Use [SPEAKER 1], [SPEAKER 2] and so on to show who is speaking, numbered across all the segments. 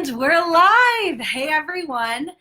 [SPEAKER 1] And we're live. Hey, everyone.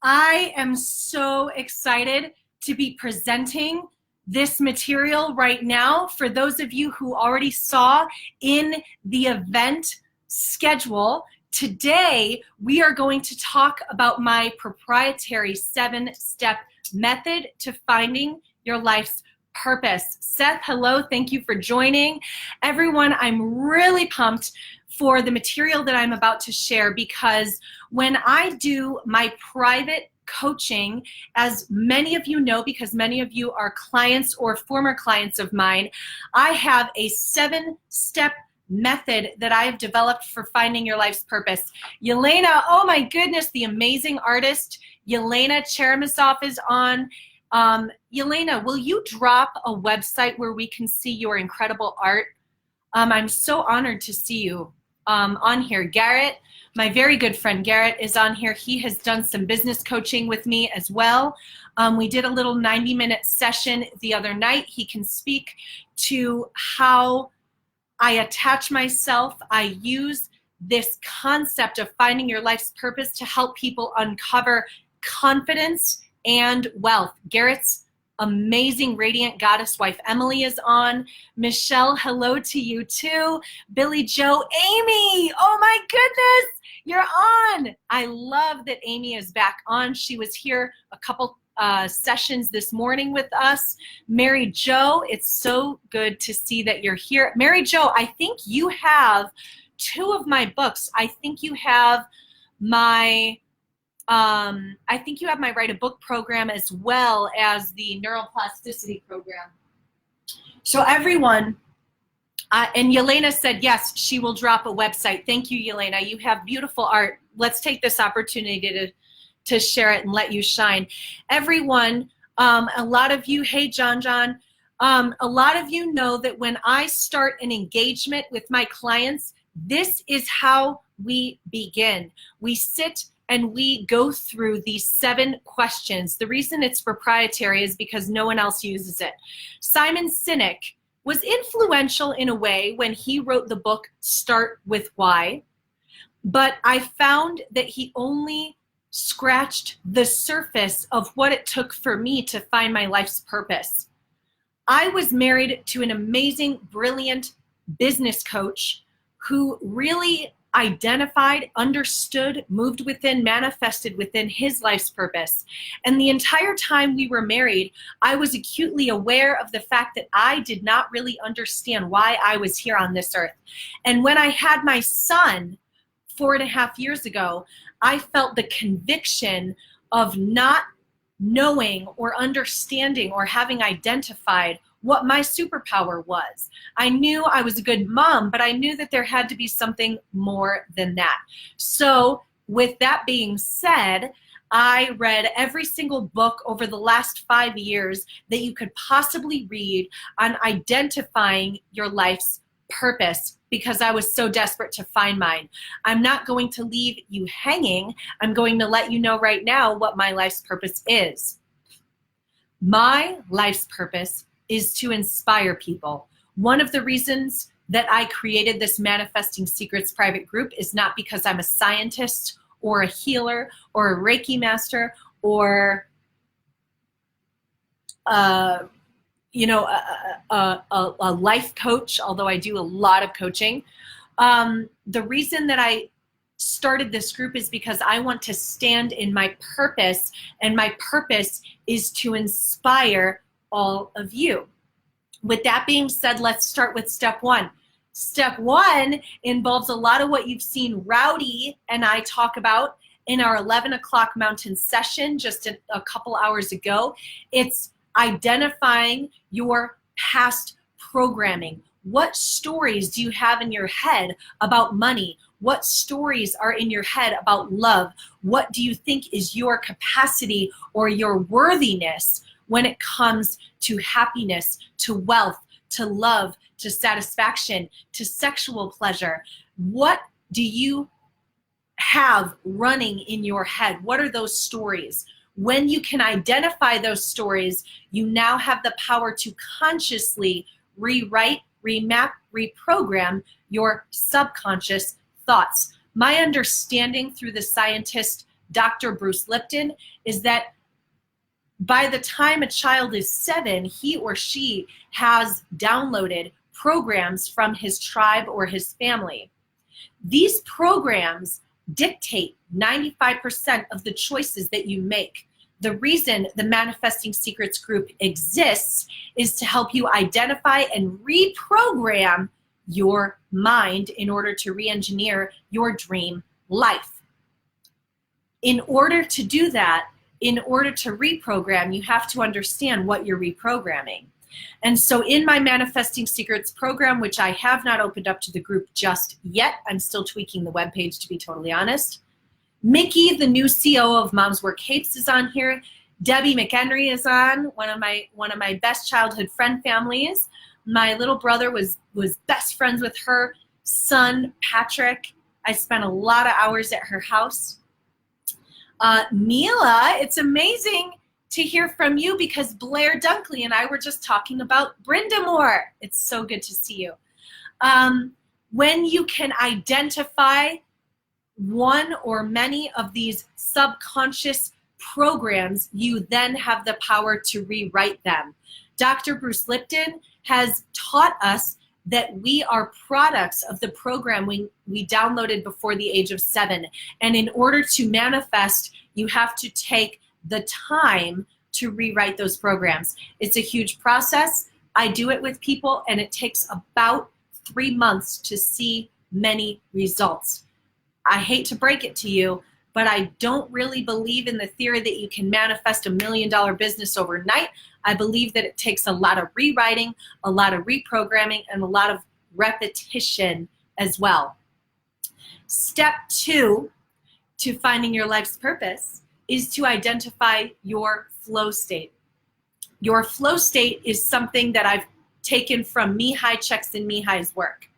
[SPEAKER 1] I am so excited to be presenting this material right now. For those of you who already saw in the event schedule, today we are going to talk about my proprietary 7-step method to finding your life's purpose. Seth, hello. Thank you for joining. Everyone, I'm really pumped for the material that I'm about to share, because when I do my private coaching, as many of you know, because many of you are clients or former clients of mine, I have a 7-step method that I have developed for finding your life's purpose. Yelena, oh my goodness, the amazing artist Yelena Cheremissov is on. Yelena, will you drop a website where we can see your incredible art? I'm so honored to see you on here. Garrett, my very good friend Garrett, is on here. He has done some business coaching with me as well. We did a little 90-minute session the other night. He can speak to how I attach myself. I use this concept of finding your life's purpose to help people uncover confidence and wealth. Garrett's amazing radiant goddess wife Emily is on. Michelle, hello to you too. Billy Joe, Amy, oh my goodness, you're on. I love that Amy is back on. She was here a couple sessions this morning with us. Mary Jo, it's so good to see that you're here. Mary Jo, I think you have 2 of my books. I think you have my Write a Book program as well as the neuroplasticity program. So everyone, and Yelena said, yes, she will drop a website. Thank you, Yelena. You have beautiful art. Let's take this opportunity to share it and let you shine. Everyone, a lot of you, hey, John, a lot of you know that when I start an engagement with my clients, this is how we begin. We sit and we go through these 7 questions. The reason it's proprietary is because no one else uses it. Simon Sinek was influential in a way when he wrote the book Start With Why, but I found that he only scratched the surface of what it took for me to find my life's purpose. I was married to an amazing, brilliant business coach who really identified, understood, moved within, manifested within his life's purpose. And the entire time we were married, I was acutely aware of the fact that I did not really understand why I was here on this earth. And when I had my son 4.5 years ago, I felt the conviction of not knowing or understanding or having identified what my superpower was. I knew I was a good mom, but I knew that there had to be something more than that. So with that being said, I read every single book over the last 5 years that you could possibly read on identifying your life's purpose, because I was so desperate to find mine. I'm not going to leave you hanging. I'm going to let you know right now what my life's purpose is. My life's purpose is to inspire people. One of the reasons that I created this Manifesting Secrets private group is not because I'm a scientist or a healer or a Reiki master or a life coach, although I do a lot of coaching. The reason that I started this group is because I want to stand in my purpose, and my purpose is to inspire all of you. With that being said, let's start with step 1. Step 1 involves a lot of what you've seen Rowdy and I talk about in our 11 o'clock mountain session just a couple hours ago. It's identifying your past programming. What stories do you have in your head about money? What stories are in your head about love? What do you think is your capacity or your worthiness when it comes to happiness, to wealth, to love, to satisfaction, to sexual pleasure? What do you have running in your head? What are those stories? When you can identify those stories, you now have the power to consciously rewrite, remap, reprogram your subconscious thoughts. My understanding through the scientist, Dr. Bruce Lipton, is that by the time a child is 7, he or she has downloaded programs from his tribe or his family. These programs dictate 95% of the choices that you make. The reason the Manifesting Secrets group exists is to help you identify and reprogram your mind in order to re-engineer your dream life. In order to do that, in order to reprogram, you have to understand what you're reprogramming. And so in my Manifesting Secrets program, which I have not opened up to the group just yet, I'm still tweaking the webpage to be totally honest. Mickey, the new CEO of Mom's Work Hates, is on here. Debbie McHenry is on, one of my best childhood friend families. My little brother was best friends with her son, Patrick. I spent a lot of hours at her house. Mila, it's amazing to hear from you because Blair Dunkley and I were just talking about Brenda Moore. It's so good to see you. When you can identify one or many of these subconscious programs, you then have the power to rewrite them. Dr. Bruce Lipton has taught us that we are products of the program we downloaded before the age of 7. And in order to manifest, you have to take the time to rewrite those programs. It's a huge process. I do it with people, and it takes about 3 months to see many results. I hate to break it to you, but I don't really believe in the theory that you can manifest $1 million business overnight. I believe that it takes a lot of rewriting, a lot of reprogramming, and a lot of repetition as well. Step 2 to finding your life's purpose is to identify your flow state. Your flow state is something that I've taken from Mihai Csikszentmihalyi's work.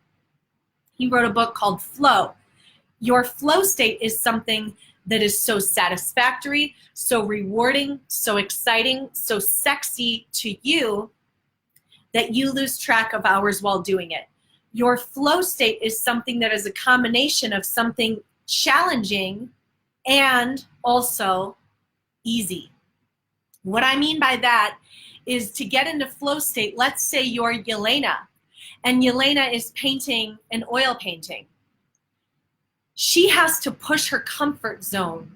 [SPEAKER 1] He wrote a book called Flow. Your flow state is something that is so satisfactory, so rewarding, so exciting, so sexy to you that you lose track of hours while doing it. Your flow state is something that is a combination of something challenging and also easy. What I mean by that is to get into flow state, let's say you're Yelena, and Yelena is painting an oil painting. She has to push her comfort zone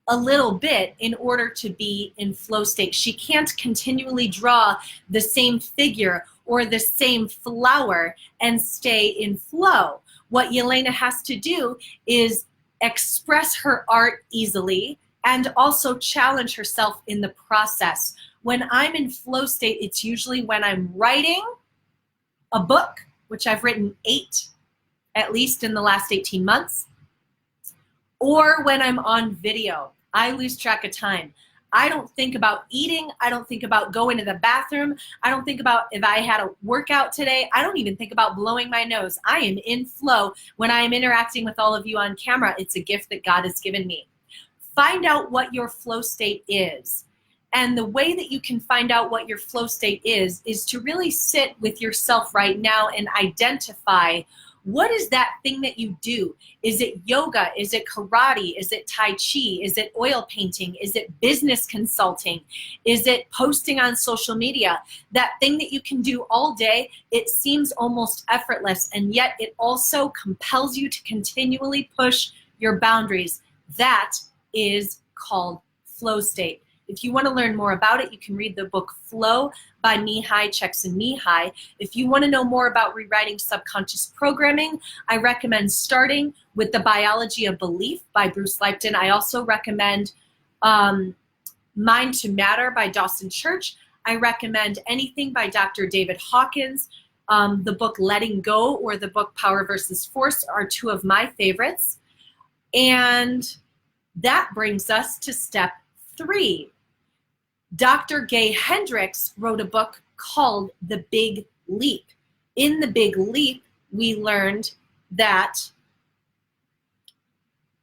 [SPEAKER 1] a little bit in order to be in flow state. She can't continually draw the same figure or the same flower and stay in flow. What Yelena has to do is express her art easily and also challenge herself in the process. When I'm in flow state, it's usually when I'm writing a book, which I've written 8 at least in the last 18 months, or when I'm on video. I lose track of time. I don't think about eating. I don't think about going to the bathroom. I don't think about if I had a workout today. I don't even think about blowing my nose. I am in flow when I am interacting with all of you on camera. It's a gift that God has given me. Find out what your flow state is. And the way that you can find out what your flow state is to really sit with yourself right now and identify what is that thing that you do? Is it yoga? Is it karate? Is it tai chi? Is it oil painting? Is it business consulting? Is it posting on social media? That thing that you can do all day, it seems almost effortless, and yet it also compels you to continually push your boundaries. That is called flow state. If you want to learn more about it, you can read the book Flow by Mihai Csikszentmihalyi. If you want to know more about rewriting subconscious programming, I recommend starting with The Biology of Belief by Bruce Lipton. I also recommend Mind to Matter by Dawson Church. I recommend anything by Dr. David Hawkins. The book Letting Go or the book Power versus Force are 2 of my favorites. And that brings us to step 3. Dr. Gay Hendricks wrote a book called The Big Leap. In The Big Leap, we learned that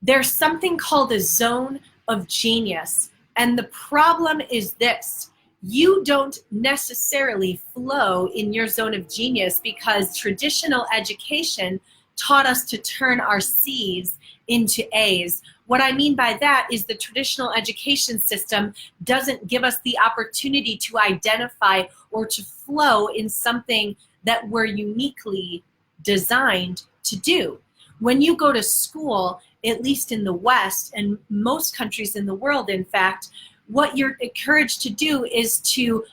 [SPEAKER 1] there's something called a zone of genius. And the problem is this: you don't necessarily flow in your zone of genius because traditional education taught us to turn our C's into A's. What I mean by that is the traditional education system doesn't give us the opportunity to identify or to flow in something that we're uniquely designed to do. When you go to school, at least in the West and most countries in the world, in fact, what you're encouraged to do is to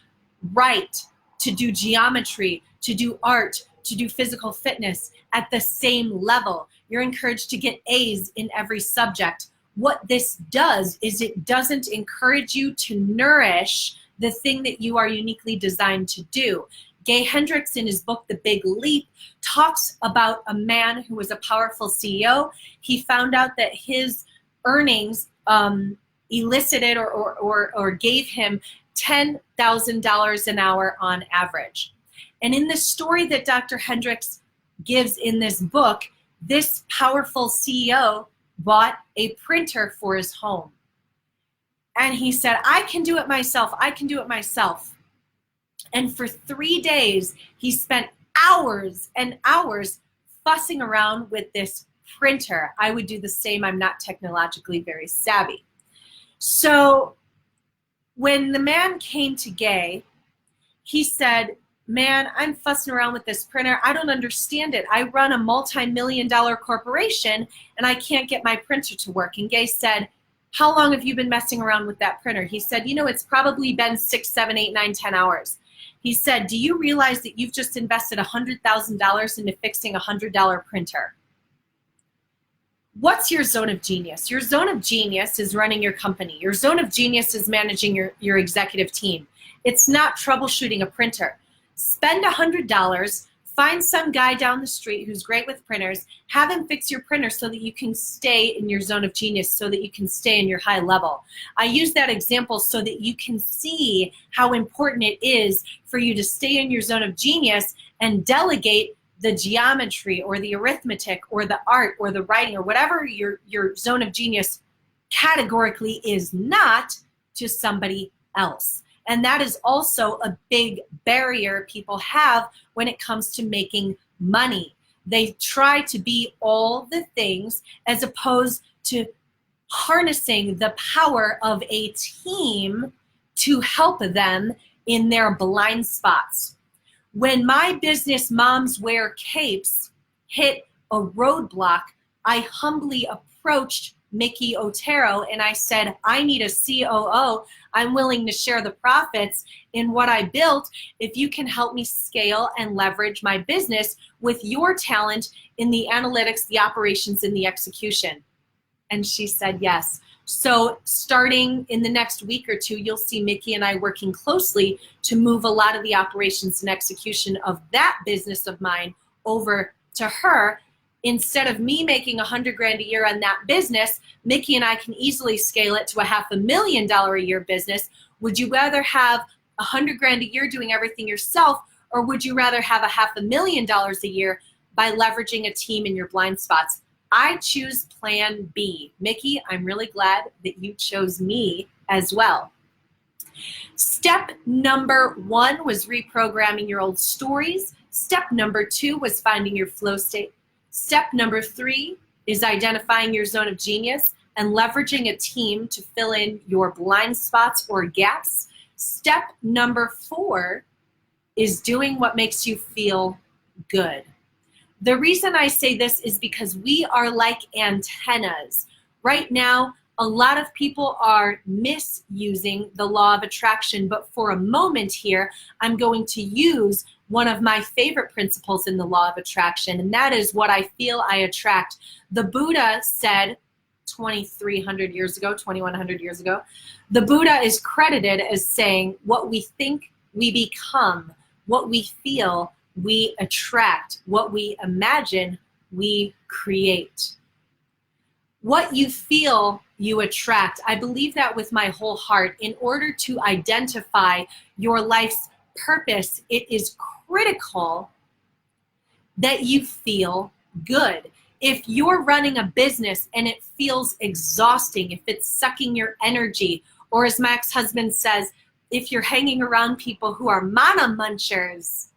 [SPEAKER 1] write, to do geometry, to do art, to do physical fitness at the same level. You're encouraged to get A's in every subject. What this does is it doesn't encourage you to nourish the thing that you are uniquely designed to do. Gay Hendricks, in his book, The Big Leap, talks about a man who was a powerful CEO. He found out that his earnings elicited or gave him $10,000 an hour on average. And in the story that Dr. Hendricks gives in this book, this powerful CEO bought a printer for his home. And he said, I can do it myself. I can do it myself. And for 3 days, he spent hours and hours fussing around with this printer. I would do the same. I'm not technologically very savvy. So when the man came to Gay, he said, man, I'm fussing around with this printer. I don't understand it. I run a multi-million-dollar corporation and I can't get my printer to work. And Gay said, how long have you been messing around with that printer? He said, you know, it's probably been 6, 7, 8, 9, 10 hours. He said, do you realize that you've just invested $100,000 into fixing a $100 printer? What's your zone of genius? Your zone of genius is running your company. Your zone of genius is managing your executive team. It's not troubleshooting a printer. Spend $100, find some guy down the street who's great with printers, have him fix your printer so that you can stay in your zone of genius, so that you can stay in your high level. I use that example so that you can see how important it is for you to stay in your zone of genius and delegate the geometry or the arithmetic or the art or the writing or whatever your zone of genius categorically is not to somebody else. And that is also a big barrier people have when it comes to making money. They try to be all the things as opposed to harnessing the power of a team to help them in their blind spots. When my business Moms Wear Capes hit a roadblock, I humbly approached Mickey Otero and I said, I need a COO. I'm willing to share the profits in what I built if you can help me scale and leverage my business with your talent in the analytics, the operations, and the execution. And she said yes. So starting in the next week or two, you'll see Mickey and I working closely to move a lot of the operations and execution of that business of mine over to her. Instead of me making $100,000 a year on that business, Mickey and I can easily scale it to a $500,000 a year business. Would you rather have $100,000 a year doing everything yourself, or would you rather have a $500,000 a year by leveraging a team in your blind spots? I choose plan B. Mickey, I'm really glad that you chose me as well. Step number 1 was reprogramming your old stories. Step number 2 was finding your flow state. Step number 3 is identifying your zone of genius and leveraging a team to fill in your blind spots or gaps. Step number 4 is doing what makes you feel good. The reason I say this is because we are like antennas. Right now, a lot of people are misusing the law of attraction, but for a moment here, I'm going to use one of my favorite principles in the law of attraction, and that is what I feel I attract. The Buddha said 2,300 years ago, 2,100 years ago, the Buddha is credited as saying, what we think, we become. What we feel, we attract. What we imagine, we create. What you feel, you attract. I believe that with my whole heart. In order to identify your life's purpose, it is critical that you feel good. If you're running a business and it feels exhausting, if it's sucking your energy, or as my ex-husband says, if you're hanging around people who are mana munchers,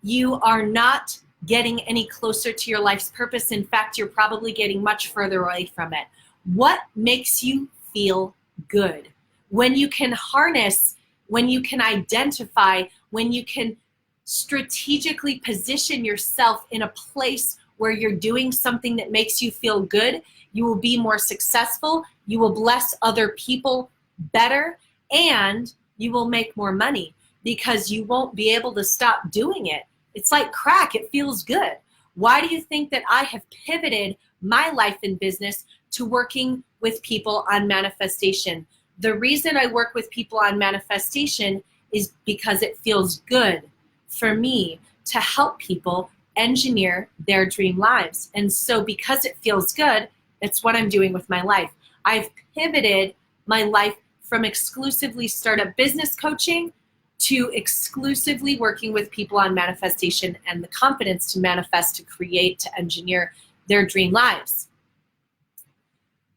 [SPEAKER 1] you are not getting any closer to your life's purpose. In fact, you're probably getting much further away from it. What makes you feel good? When you can harness, when you can identify, when you can strategically position yourself in a place where you're doing something that makes you feel good, you will be more successful, you will bless other people better, and you will make more money because you won't be able to stop doing it. It's like crack, it feels good. Why do you think that I have pivoted my life and business to working with people on manifestation? The reason I work with people on manifestation is because it feels good for me to help people engineer their dream lives. And so because it feels good, it's what I'm doing with my life. I've pivoted my life from exclusively startup business coaching to exclusively working with people on manifestation and the confidence to manifest, to create, to engineer their dream lives.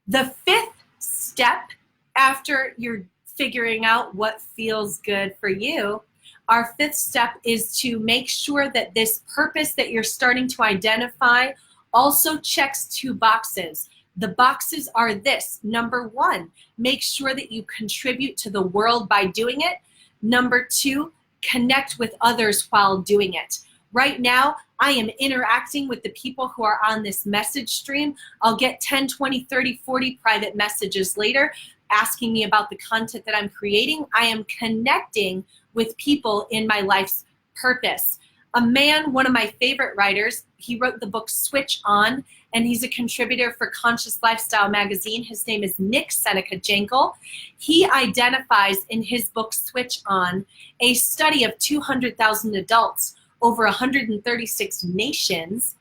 [SPEAKER 1] The fifth step after you're figuring out what feels good for you, our fifth step is to make sure that this purpose that you're starting to identify also checks two boxes. The boxes are this. Number one, make sure that you contribute to the world by doing it. Number two, connect with others while doing it. Right now, I am interacting with the people who are on this message stream. I'll get 10, 20, 30, 40 private messages later asking me about the content that I'm creating. I am connecting with people in my life's purpose. A man, one of my favorite writers, he wrote the book Switch On, and he's a contributor for Conscious Lifestyle magazine. His name is Nick Seneca Jankel. He identifies in his book Switch On a study of 200,000 adults over 136 nations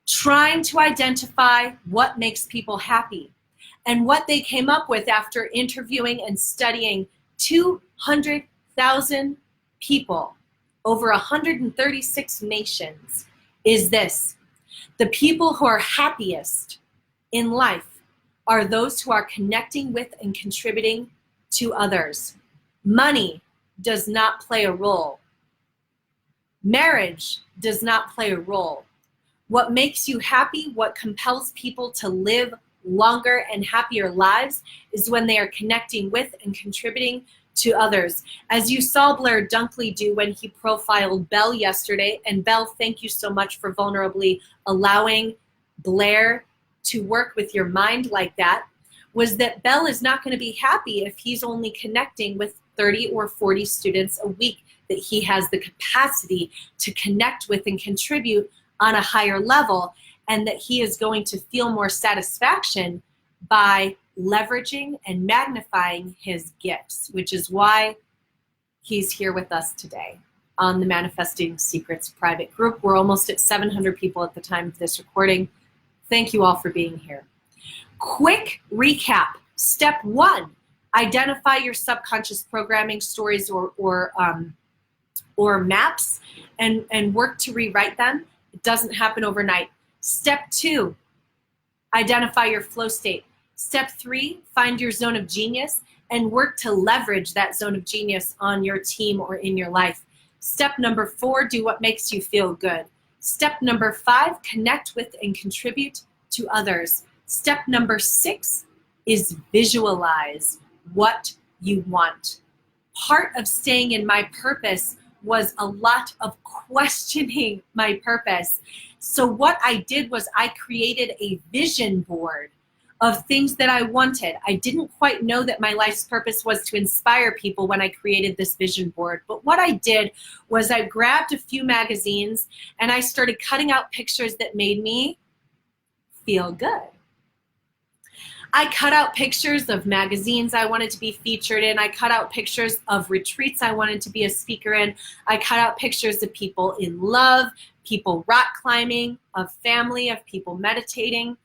[SPEAKER 1] trying to identify what makes people happy. And what they came up with after interviewing and studying 200,000 people over 136 nations is this: the people who are happiest in life are those who are connecting with and contributing to others. Money does not play a role. Marriage does not play a role. What makes you happy, what compels people to live longer and happier lives, is when they are connecting with and contributing to others. As you saw Blair Dunkley do when he profiled Belle yesterday, and Belle, thank you so much for vulnerably allowing Blair to work with your mind like that, was that Belle is not going to be happy if he's only connecting with 30 or 40 students a week, that he has the capacity to connect with and contribute on a higher level, and that he is going to feel more satisfaction by leveraging and magnifying his gifts, which is why he's here with us today on the Manifesting Secrets private group. We're almost at 700 people at the time of this recording. Thank you all for being here. Quick recap. Step one, identify your subconscious programming stories or maps and work to rewrite them. It doesn't happen overnight. Step two, identify your flow state. Step three, find your zone of genius and work to leverage that zone of genius on your team or in your life. Step number four, do what makes you feel good. Step number five, connect with and contribute to others. Step number six is visualize what you want. Part of staying in my purpose was a lot of questioning my purpose. So what I did was I created a vision board of things that I wanted. I didn't quite know that my life's purpose was to inspire people when I created this vision board. But what I did was I grabbed a few magazines and I started cutting out pictures that made me feel good. I cut out pictures of magazines I wanted to be featured in. I cut out pictures of retreats I wanted to be a speaker in. I cut out pictures of people in love, people rock climbing, of family, of people meditating.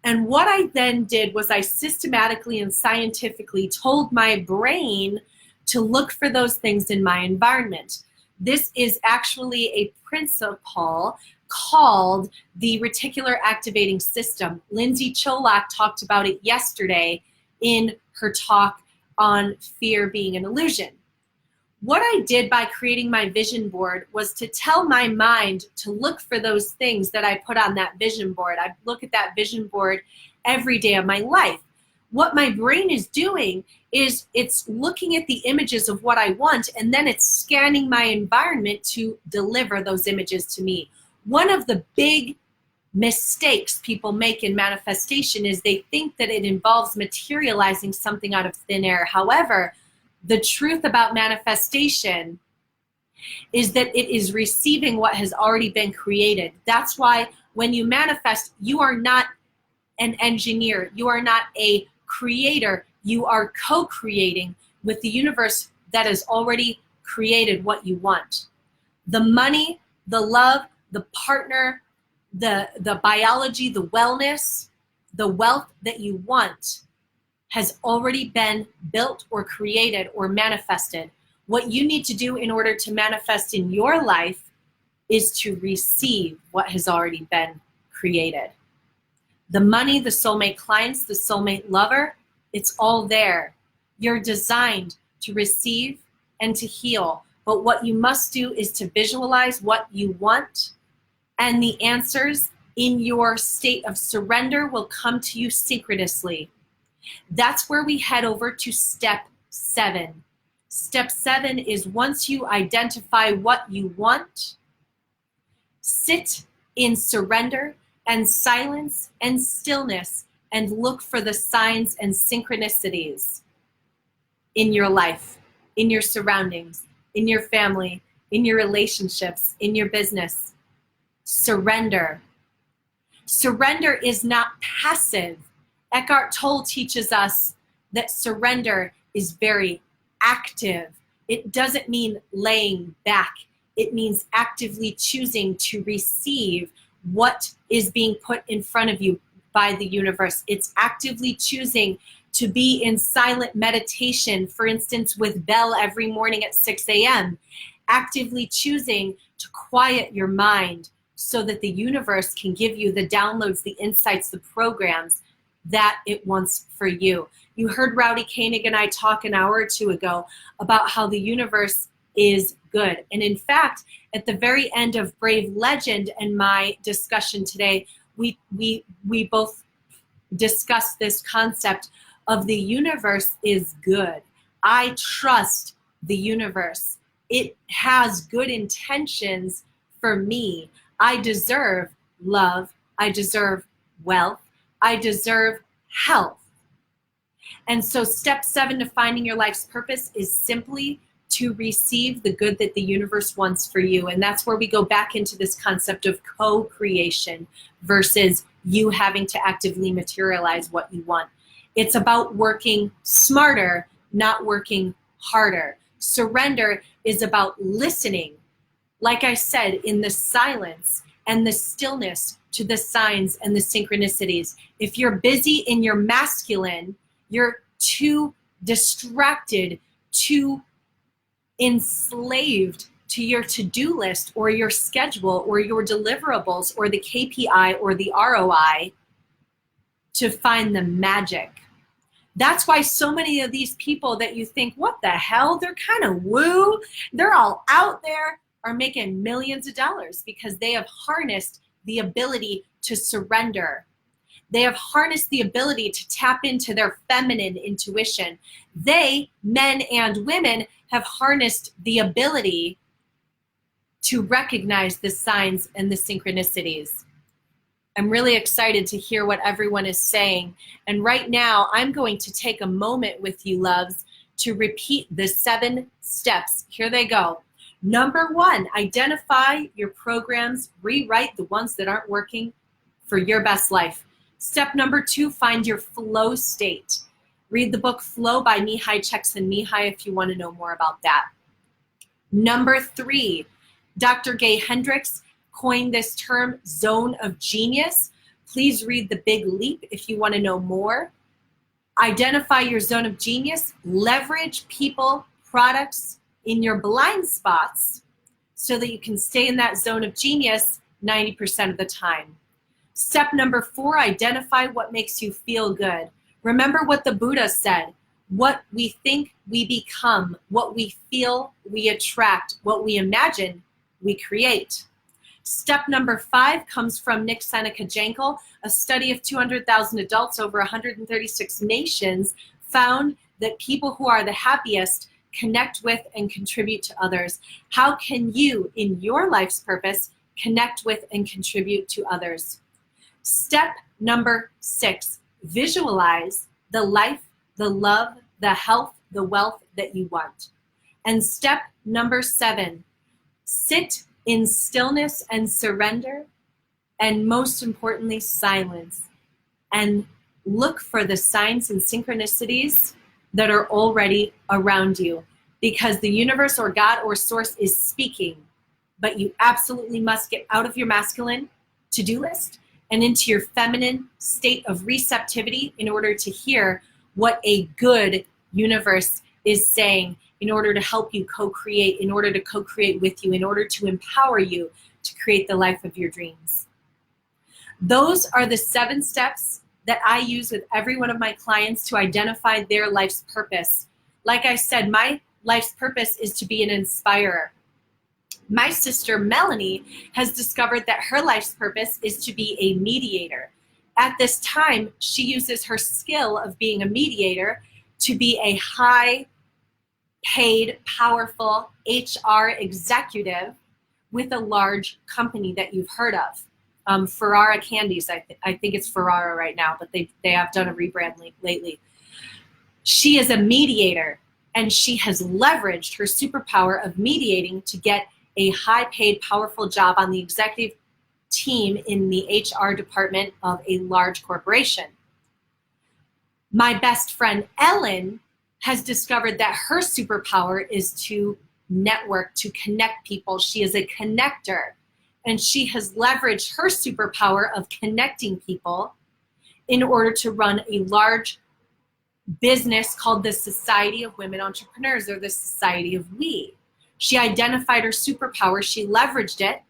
[SPEAKER 1] And what I then did was I systematically and scientifically told my brain to look for those things in my environment. This is actually a principle called the reticular activating system. Lindsay Cholak talked about it yesterday in her talk on fear being an illusion. What I did by creating my vision board was to tell my mind to look for those things that I put on that vision board. I look at that vision board every day of my life. What my brain is doing is it's looking at the images of what I want, and then it's scanning my environment to deliver those images to me. One of the big mistakes people make in manifestation is they think that it involves materializing something out of thin air. However, the truth about manifestation is that it is receiving what has already been created. That's why when you manifest, you are not an engineer. You are not a creator. You are co-creating with the universe that has already created what you want. The money, the love, the partner, the biology, the wellness, the wealth that you want has already been built or created or manifested. What you need to do in order to manifest in your life is to receive what has already been created. The money, the soulmate clients, the soulmate lover, it's all there. You're designed to receive and to heal. But what you must do is to visualize what you want, and the answers in your state of surrender will come to you synchronously. That's where we head over to step 7. Step 7 is once you identify what you want, sit in surrender and silence and stillness and look for the signs and synchronicities in your life, in your surroundings, in your family, in your relationships, in your business. Surrender. Surrender is not passive. Eckhart Tolle teaches us that surrender is very active. It doesn't mean laying back. It means actively choosing to receive what is being put in front of you by the universe. It's actively choosing to be in silent meditation, for instance, with Bell every morning at 6 a.m. Actively choosing to quiet your mind so that the universe can give you the downloads, the insights, the programs that it wants for you. You heard Rowdy Koenig and I talk an hour or two ago about how the universe is good. And in fact, at the very end of Brave Legend and my discussion today, we both discussed this concept of the universe is good. I trust the universe. It has good intentions for me. I deserve love. I deserve wealth. I deserve health. And so step 7 to finding your life's purpose is simply to receive the good that the universe wants for you. And that's where we go back into this concept of co-creation versus you having to actively materialize what you want. It's about working smarter, not working harder. Surrender is about listening, like I said, in the silence and the stillness to the signs and the synchronicities. If you're busy in your masculine, you're too distracted, too enslaved to your to-do list or your schedule or your deliverables or the KPI or the ROI to find the magic. That's why so many of these people that you think, what the hell, they're kind of woo, they're all out there, are making millions of dollars because they have harnessed the ability to surrender. They have harnessed the ability to tap into their feminine intuition. They, men and women, have harnessed the ability to recognize the signs and the synchronicities. I'm really excited to hear what everyone is saying. And right now, I'm going to take a moment with you, loves, to repeat the 7 steps. Here they go. Number 1, identify your programs, rewrite the ones that aren't working for your best life. Step number 2, find your flow state. Read the book Flow by Mihai Csikszentmihalyi if you want to know more about that. Number 3, Dr. Gay Hendricks coined this term, zone of genius. Please read The Big Leap if you want to know more. Identify your zone of genius, leverage people, products in your blind spots so that you can stay in that zone of genius 90% of the time. Step number 4, identify what makes you feel good. Remember what the Buddha said. What we think, we become. What we feel, we attract. What we imagine, we create. Step number 5 comes from Nick Seneca-Jankel. A study of 200,000 adults over 136 nations found that people who are the happiest connect with and contribute to others. How can you, in your life's purpose, connect with and contribute to others? Step number 6, visualize the life, the love, the health, the wealth that you want. And step number 7, sit in stillness and surrender, and most importantly, silence, and look for the signs and synchronicities that are already around you, because the universe or God or source is speaking, but you absolutely must get out of your masculine to-do list and into your feminine state of receptivity in order to hear what a good universe is saying, in order to help you co-create, in order to co-create with you, in order to empower you to create the life of your dreams. Those are the 7 steps that I use with every one of my clients to identify their life's purpose. Like I said, my life's purpose is to be an inspirer. My sister Melanie has discovered that her life's purpose is to be a mediator. At this time, she uses her skill of being a mediator to be a high paid, powerful HR executive with a large company that you've heard of. Ferrara Candies, I think it's Ferrara right now, but they have done a rebrand lately. She is a mediator, and she has leveraged her superpower of mediating to get a high paid, powerful job on the executive team in the HR department of a large corporation. My best friend Ellen has discovered that her superpower is to network, to connect people. She is a connector, and she has leveraged her superpower of connecting people in order to run a large business called the Society of Women Entrepreneurs, or the Society of We. She identified her superpower, she leveraged it,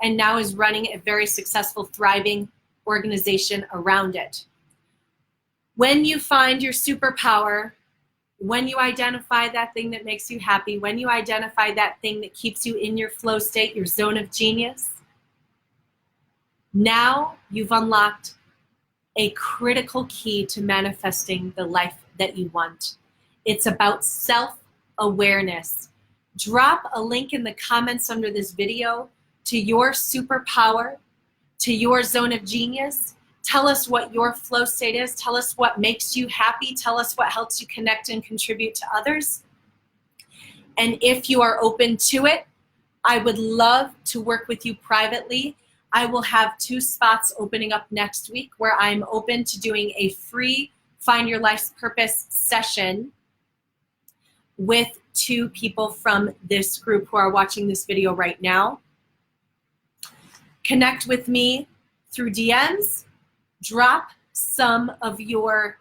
[SPEAKER 1] and now is running a very successful, thriving organization around it. When you find your superpower, when you identify that thing that makes you happy, when you identify that thing that keeps you in your flow state, your zone of genius, now you've unlocked a critical key to manifesting the life that you want. It's about self-awareness. Drop a link in the comments under this video to your superpower, to your zone of genius. Tell us what your flow state is. Tell us what makes you happy. Tell us what helps you connect and contribute to others. And if you are open to it, I would love to work with you privately. I will have 2 spots opening up next week where I'm open to doing a free Find Your Life's Purpose session with 2 people from this group who are watching this video right now. Connect with me through DMs. Drop some of your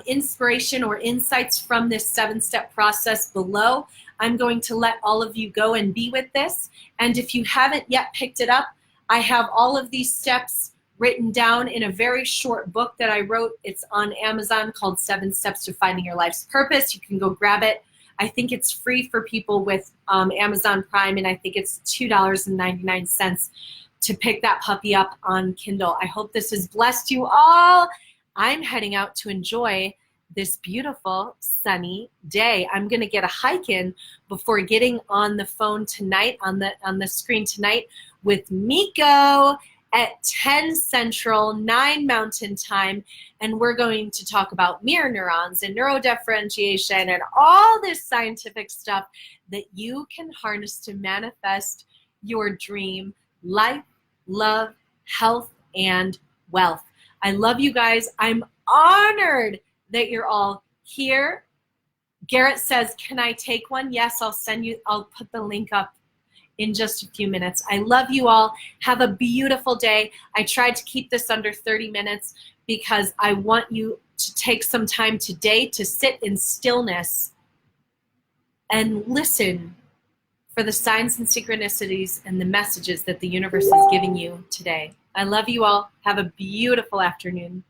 [SPEAKER 1] inspiration or insights from this 7-step process below. I'm going to let all of you go and be with this. And if you haven't yet picked it up, I have all of these steps written down in a very short book that I wrote. It's on Amazon called 7 Steps to Finding Your Life's Purpose. You can go grab it. I think it's free for people with Amazon Prime, and I think it's $2.99 to pick that puppy up on Kindle. I hope this has blessed you all. I'm heading out to enjoy this beautiful sunny day. I'm gonna get a hike in before getting on the phone tonight, on the screen tonight with Miko at 10 Central, 9 Mountain Time, and we're going to talk about mirror neurons and neurodifferentiation and all this scientific stuff that you can harness to manifest your dream life, love, health, and wealth. I love you guys. I'm honored that you're all here. Garrett says, can I take one? Yes, I'll put the link up in just a few minutes. I love you all. Have a beautiful day. I tried to keep this under 30 minutes because I want you to take some time today to sit in stillness and listen for the signs and synchronicities and the messages that the universe is giving you today. I love you all. Have a beautiful afternoon.